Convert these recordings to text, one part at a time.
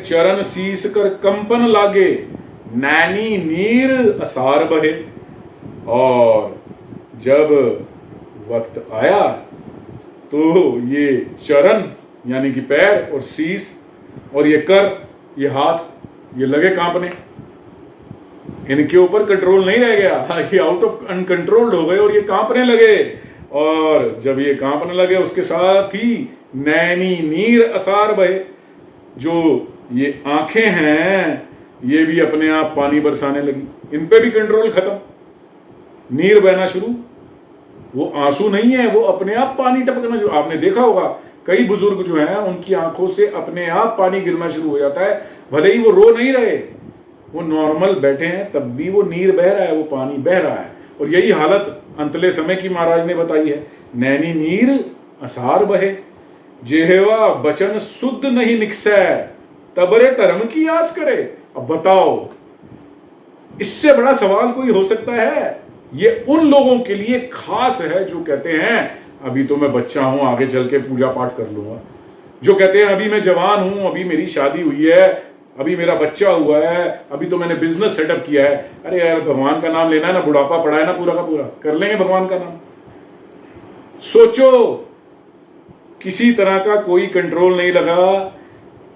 चरण शीस कर कंपन लागे, नैनी नीर असार बहे। और जब वक्त आया तो ये चरण यानी कि पैर और शीस और ये कर, ये हाथ, ये लगे कांपने। इनके ऊपर कंट्रोल नहीं रह गया, ये आउट ऑफ अनकंट्रोल्ड हो गए और ये कांपने लगे। और जब ये कांपने लगे उसके साथ ही नैनी नीर असार बहे, जो ये आंखें हैं ये भी अपने आप पानी बरसाने लगी। इन पे भी कंट्रोल खत्म, नीर बहना शुरू। वो आंसू नहीं है, वो अपने आप पानी टपकना शुरू। आपने देखा होगा कई बुजुर्ग जो हैं उनकी आंखों से अपने आप पानी गिरना शुरू हो जाता है, भले ही वो रो नहीं रहे, वो नॉर्मल बैठे हैं तब भी वो नीर बह रहा है, वो पानी बह रहा है। और यही हालत अंतले समय की महाराज ने बताई है। नैनी नीर असार बहे, जेहवा बचन शुद्ध नहीं निकसै, तबरे धर्म की आस करे। अब बताओ, इससे बड़ा सवाल कोई हो सकता है? ये उन लोगों के लिए खास है जो कहते हैं अभी तो मैं बच्चा हूं, आगे चल के पूजा पाठ कर लूंगा। जो कहते हैं अभी मैं जवान हूं, अभी मेरी शादी हुई है, अभी मेरा बच्चा हुआ है, अभी तो मैंने बिजनेस सेटअप किया है। अरे यार, भगवान का नाम लेना है ना, बुढ़ापा पड़ा है ना, पूरा का पूरा कर लेंगे भगवान का नाम। सोचो, किसी तरह का कोई कंट्रोल नहीं लगा।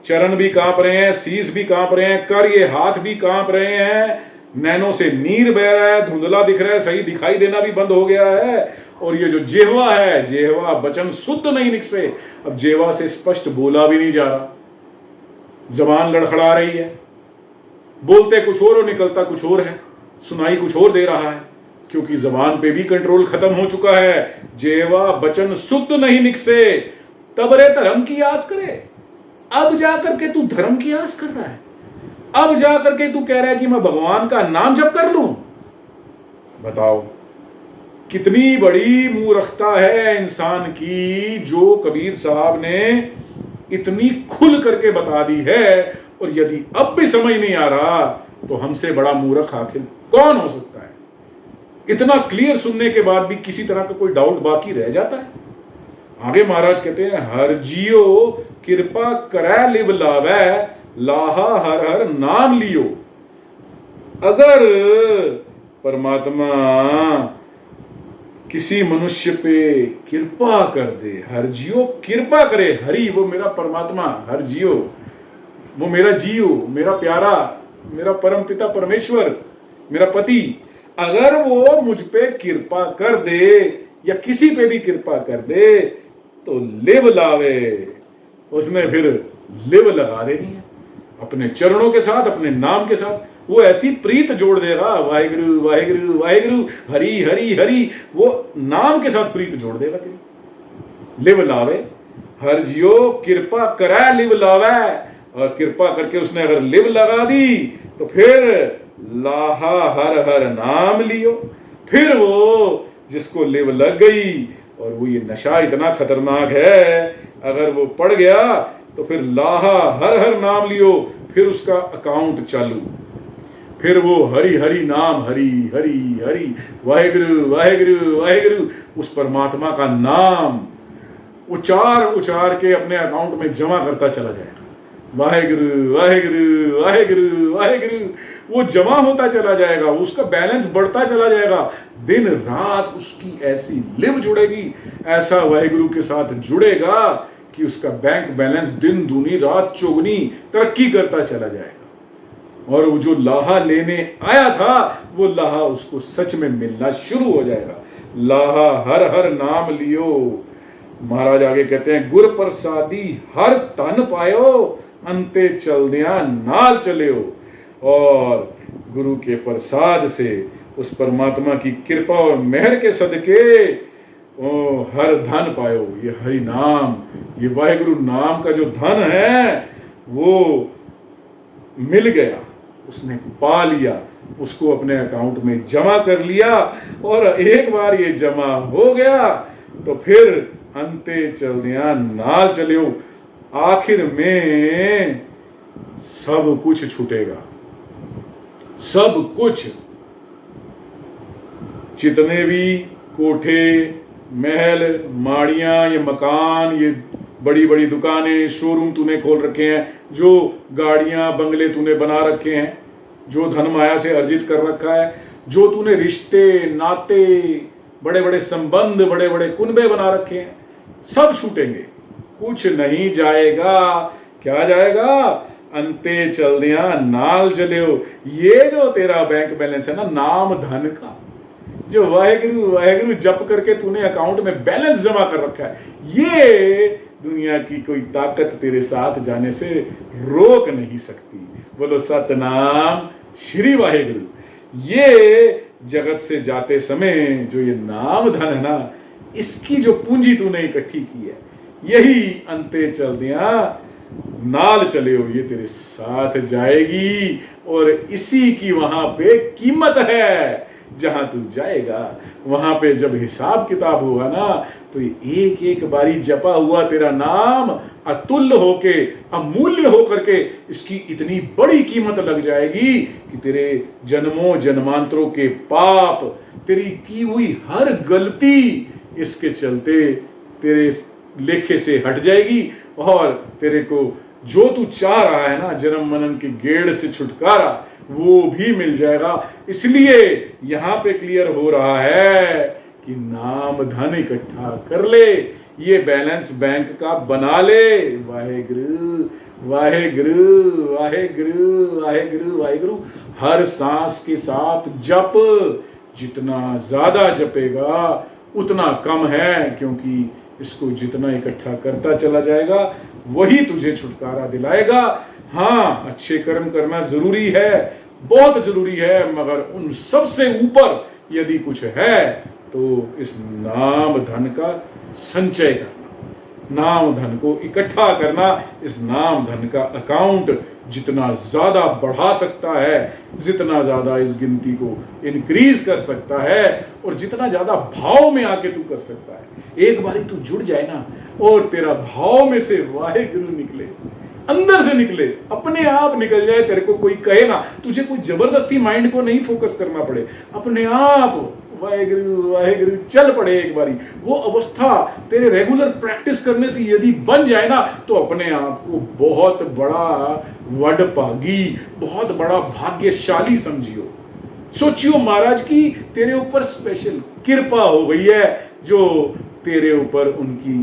चरण भी कांप रहे हैं, शीश भी कांप रहे हैं, कर ये हाथ भी कांप रहे हैं, नैनों से नीर बह रहा है, धुंधला दिख रहा है, सही दिखाई देना भी बंद हो गया है। और ये जो जेहवा है, जेहवा वचन शुद्ध नहीं निकसे। अब जेहवा से स्पष्ट बोला भी नहीं जा रहा, जबान लड़खड़ा रही है, बोलते कुछ और निकलता कुछ और है, सुनाई कुछ और दे रहा है, क्योंकि जबान पे भी कंट्रोल खत्म हो चुका है। जेहवा वचन शुद्ध नहीं निकसे, तबरे धर्म की आस करे। अब जाकर के तू धर्म की आस कर रहा है, अब जाकर के तू कह रहा है कि मैं भगवान का नाम जप कर लूं। बताओ कितनी बड़ी मूर्खता है इंसान की, जो कबीर साहब ने इतनी खुल करके बता दी है। और यदि अब भी समझ नहीं आ रहा तो हमसे बड़ा मूर्ख आखिर कौन हो सकता है? इतना क्लियर सुनने के बाद भी किसी तरह का कोई डाउट बाकी रह जाता है। आगे महाराज कहते हैं, हर जियो कृपा करै लिव लावै, लाहा हर हर नाम लियो। अगर परमात्मा किसी मनुष्य पे कृपा कर दे, हर जियो कृपा करे, हरि वो मेरा परमात्मा, हर जियो वो मेरा जियो, मेरा प्यारा, मेरा परम पिता परमेश्वर, मेरा पति, अगर वो मुझ पे कृपा कर दे या किसी पे भी कृपा कर दे तो लिव लावे, उसने फिर लिव लगा देनी है अपने चरणों के साथ, अपने नाम के साथ। वो ऐसी प्रीत जोड़ देगा, वाहिगुरु वाहिगुरु वाहिगुरु, हरि हरि हरि, वो नाम के साथ प्रीत जोड़ देगा तेरी। लिव लावे, हर जियो कृपा करै लिव लावे। और कृपा करके उसने अगर लिव लगा दी तो फिर लाहा हर हर नाम लियो। फिर वो जिसको लिव लग गई, और वो ये नशा इतना खतरनाक है, अगर वो पड़ गया तो फिर लाहा हर हर नाम लियो, फिर उसका अकाउंट चालू। फिर वो हरि हरि नाम, हरि हरि हरि, वाहिगुरु वाहिगुरु वाहिगुरु, उस परमात्मा का नाम उचार उचार के अपने अकाउंट में जमा करता चला जाएगा। वाहिगुरु वाहिगुरु वाहिगुरु वाहिगुरु, वो जमा होता चला जाएगा, उसका बैलेंस बढ़ता चला जाएगा। दिन रात उसकी ऐसी लिव जुड़ेगी, ऐसा वाहिगुरु के साथ जुड़ेगा कि उसका बैंक बैलेंस दिन दूनी रात चौगुनी तरक्की करता चला जाएगा। और वो जो लाहा लेने आया था, वो लाहा उसको सच में मिलना शुरू हो जाएगा। लाहा हर हर नाम लियो। महाराज आगे कहते हैं, गुर प्रसादी हर तन पायो, अंते चलदिया नाल चलियो। और गुरु के प्रसाद से, उस परमात्मा की कृपा और मेहर के सदके हर धन पायो। ये हरि नाम, ये वाहिगुरु नाम का जो धन है वो मिल गया, उसने पा लिया, उसको अपने अकाउंट में जमा कर लिया। और एक बार ये जमा हो गया तो फिर अंते चलदिया नाल चलियो, आखिर में सब कुछ छूटेगा, सब कुछ। जितने भी कोठे महल माड़ियां, ये मकान, ये बड़ी बड़ी दुकानें, शोरूम तूने खोल रखे हैं, जो गाड़ियां बंगले तूने बना रखे हैं, जो धन माया से अर्जित कर रखा है, जो तूने रिश्ते नाते, बड़े बड़े संबंध, बड़े बड़े कुनबे बना रखे हैं, सब छूटेंगे, कुछ नहीं जाएगा। क्या जाएगा? अंते चल दिया नाल जलियो। ये जो तेरा बैंक बैलेंस है ना, नाम धन का, जो वाहेगुरु वाहेगुरु जप करके तूने अकाउंट में बैलेंस जमा कर रखा है, ये दुनिया की कोई ताकत तेरे साथ जाने से रोक नहीं सकती। बोलो सतनाम श्री वाहेगुरु। ये जगत से जाते समय जो ये नाम धन है ना, इसकी जो पूंजी तूने इकट्ठी की है, यही अंते चल दिया नाल चले हो, ये तेरे साथ जाएगी। और इसी की वहां पे कीमत है। जहां तू जाएगा वहां पे जब हिसाब किताब होगा ना, तो एक एक बारी जपा हुआ तेरा नाम अतुल्य होके, अमूल्य होकर के इसकी इतनी बड़ी कीमत लग जाएगी कि तेरे जन्मों जन्मांतरों के पाप, तेरी की हुई हर गलती इसके चलते तेरे लेखे से हट जाएगी। और तेरे को जो तू चाह रहा है ना, जन्म मनन के गेड़ से छुटकारा, वो भी मिल जाएगा। इसलिए यहां पे क्लियर हो रहा है कि नाम धन इकट्ठा कर ले, ये बैलेंस बैंक का बना ले। वाहेगुरु वाहेगुरु वाहेगुरु वाहेगुरु वाहेगुरु हर सांस के साथ जप। जितना ज्यादा जपेगा उतना कम है, क्योंकि इसको जितना इकट्ठा करता चला जाएगा वही तुझे छुटकारा दिलाएगा। हाँ, अच्छे कर्म करना जरूरी है, बहुत जरूरी है, मगर उन सब से ऊपर यदि कुछ है तो इस नाम धन का संचय करना, नाम धन को इकट्ठा करना। इस नाम धन का अकाउंट जितना ज्यादा बढ़ा सकता है, जितना ज्यादा इस गिनती को इंक्रीज कर सकता है, और जितना ज्यादा भाव में आके तू कर सकता है। एक बारी तू जुड़ जाए ना, और तेरा भाव में से वाहेगुरु निकले, अंदर से निकले, अपने आप निकल जाए, तेरे को कोई कहे ना, तुझे कोई जबरदस्ती माइंड को नहीं फोकस करना पड़े, अपने आप वाहेगुरु वाहेगुरु चल पड़े। एक बारी वो अवस्था तेरे रेगुलर प्रैक्टिस करने से यदि बन जाए ना, तो अपने आप को बहुत बड़ा वडभागी, बहुत बड़ा भाग्यशाली समझियो। सोचियो महाराज की तेरे ऊपर स्पेशल कृपा हो गई है, जो तेरे ऊपर उनकी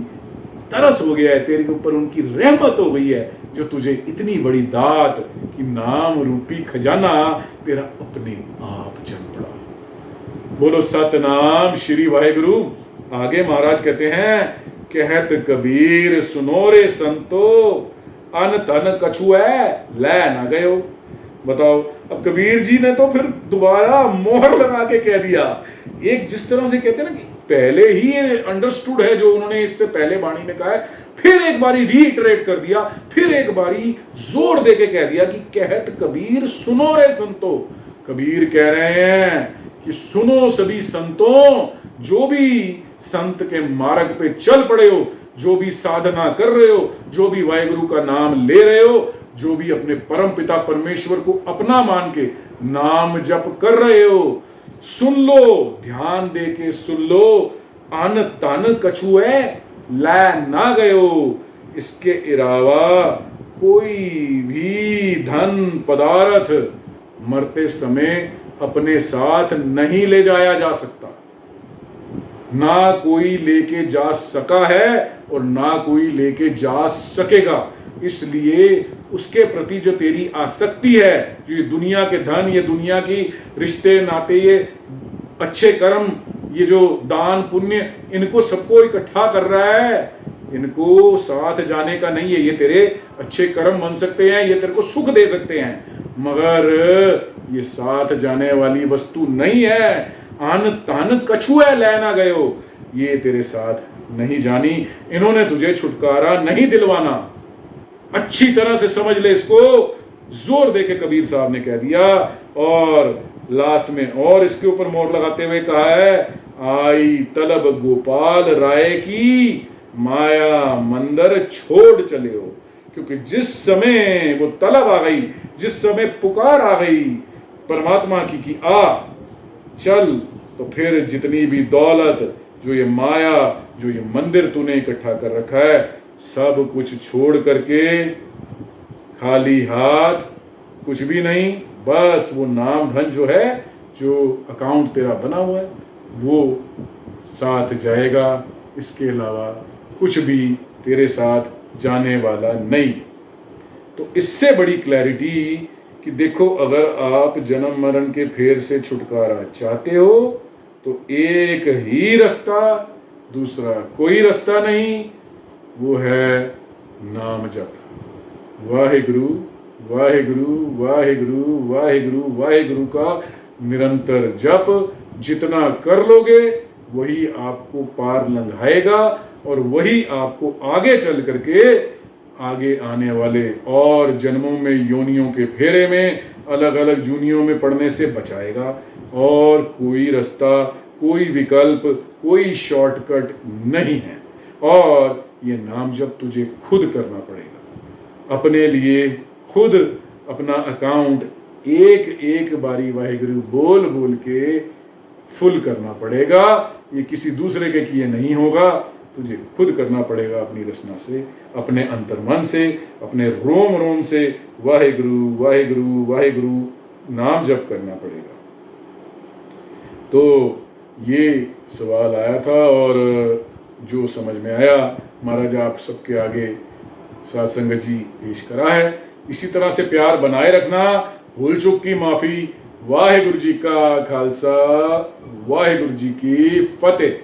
तरस हो गया है, तेरे ऊपर उनकी रहमत हो गई है, जो तुझे इतनी बड़ी दात कि नाम रूपी खजाना तेरा अपने आप चल पड़ा। बोलो सतनाम श्री वाहेगुरु। आगे महाराज कहते हैं, कहत कबीर सुनो रे संतो, अन तन कछुए ले ना गयो। बताओ, अब कबीर जी ने तो फिर दोबारा मोहर लगा के कह दिया। एक जिस तरह से कहते हैं ना कि पहले ही ये अंडरस्टूड है जो उन्होंने इससे पहले वाणी में कहा है, फिर एक बारी रीइटरेट कर दिया, फिर एक बारी जोर दे के कह दिया कि कहत कबीर सुनो रे संतो। कबीर कह रहे हैं कि सुनो सभी संतों, जो भी संत के मार्ग पे चल पड़े हो, जो भी साधना कर रहे हो, जो भी वाहेगुरु का नाम ले रहे हो, जो भी अपने परम पिता परमेश्वर को अपना मान के नाम जप कर रहे हो, सुन लो, ध्यान दे के सुन लो, अन तन कछुए लै ना गयो। इसके अलावा कोई भी धन पदार्थ मरते समय अपने साथ नहीं ले जाया जा सकता, ना कोई लेके जा सका है और ना कोई लेके जा सकेगा। इसलिए उसके प्रति जो तेरी आसक्ति है, जो ये दुनिया के धन, ये दुनिया की रिश्ते नाते, ये अच्छे कर्म, ये जो दान पुण्य, इनको सबको इकट्ठा कर रहा है, इनको साथ जाने का नहीं है। ये तेरे अच्छे कर्म बन सकते हैं, ये तेरे को सुख दे सकते हैं, मगर ये साथ जाने वाली वस्तु नहीं है। अन तन कछुए लेना गयो, ये तेरे साथ नहीं जानी, इन्होंने तुझे छुटकारा नहीं दिलवाना। अच्छी तरह से समझ ले इसको, जोर देके कबीर साहब ने कह दिया। और लास्ट में और इसके ऊपर मोहर लगाते हुए कहा है, आई तलब गोपाल राय की, माया मंदिर छोड़ चले हो। क्योंकि जिस समय वो तलब आ गई, जिस समय पुकार आ गई परमात्मा की कि आ चल, तो फिर जितनी भी दौलत, जो ये माया, जो ये मंदिर तूने इकट्ठा कर रखा है, सब कुछ छोड़ करके खाली हाथ, कुछ भी नहीं, बस वो नाम धन जो है, जो अकाउंट तेरा बना हुआ है वो साथ जाएगा। इसके अलावा कुछ भी तेरे साथ जाने वाला नहीं। तो इससे बड़ी क्लैरिटी कि देखो, अगर आप जन्म मरण के फेर से छुटकारा चाहते हो तो एक ही रास्ता, दूसरा कोई रास्ता नहीं, वो है नाम जप। वाहेगुरु वाहेगुरु वाहेगुरु वाहेगुरु वाहेगुरु का निरंतर जप जितना कर लोगे वही आपको पार लंघाएगा और वही आपको आगे चल करके आगे आने वाले और जन्मों में, योनियों के फेरे में, अलग अलग जूनियों में पड़ने से बचाएगा। और कोई रास्ता, कोई विकल्प, कोई शॉर्टकट नहीं है। और ये नाम जप तुझे खुद करना पड़ेगा, अपने लिए खुद अपना अकाउंट एक एक बारी वाहेगुरु बोल बोल के फुल करना पड़ेगा। ये किसी दूसरे के किए नहीं होगा, तुझे खुद करना पड़ेगा, अपनी रचना से, अपने अंतर्मन से, अपने रोम रोम से वाहेगुरु वाहेगुरु वाहेगुरु नाम जप करना पड़ेगा। तो ये सवाल आया था और जो समझ में आया महाराज आप सबके आगे साध संगत जी पेश करा है। इसी तरह से प्यार बनाए रखना, भूल चूक की माफ़ी। वाहेगुरु जी का खालसा, वाहेगुरु जी की फतेह।